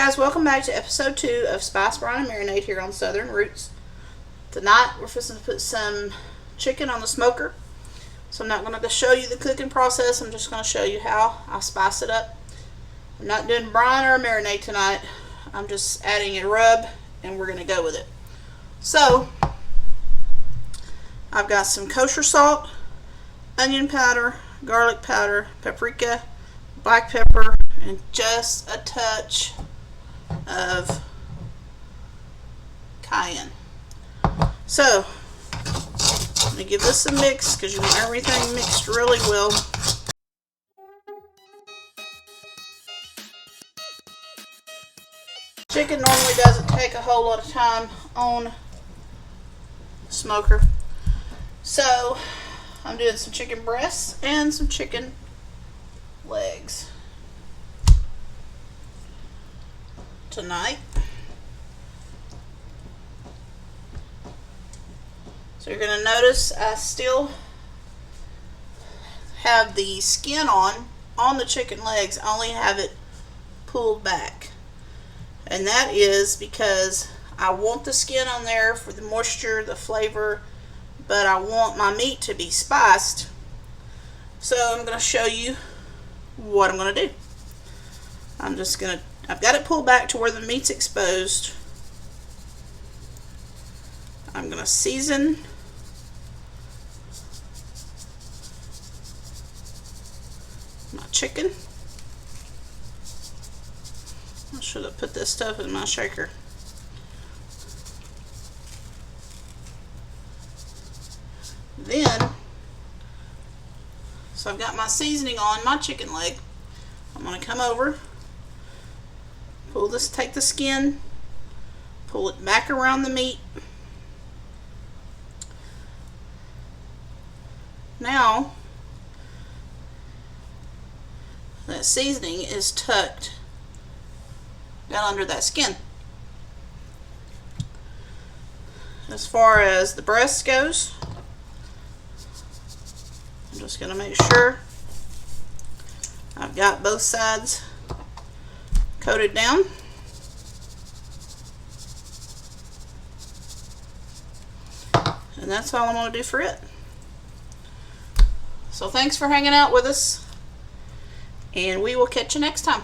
guys, welcome back to episode 2 of Spice, Brine, and Marinade here on Southern Roots. Tonight we're fixing to put some chicken on the smoker. So I'm not going to show you the cooking process, I'm just going to show you how I spice it up. I'm not doing brine or a marinade tonight, I'm just adding a rub and we're going to go with it. So I've got some kosher salt, onion powder, garlic powder, paprika, black pepper, and just a touch of cayenne. So let me give this a mix because you want everything mixed really well. Chicken normally doesn't take a whole lot of time on the smoker, so I'm doing some chicken breasts and some chicken legs tonight. So you're going to notice I still have the skin on the chicken legs. I only have it pulled back, and that is because I want the skin on there for the moisture, the flavor, but I want my meat to be spiced. So I'm going to show you what I'm going to do. I've got it pulled back to where the meat's exposed. I'm going to season my chicken. I should have put this stuff in my shaker. Then, so I've got my seasoning on my chicken leg. I'm going to come over, take the skin, pull it back around the meat. Now, that seasoning is tucked down under that skin. As far as the breast goes, I'm just going to make sure I've got both sides coated down. And that's all I'm going to do for it. So thanks for hanging out with us, and we will catch you next time.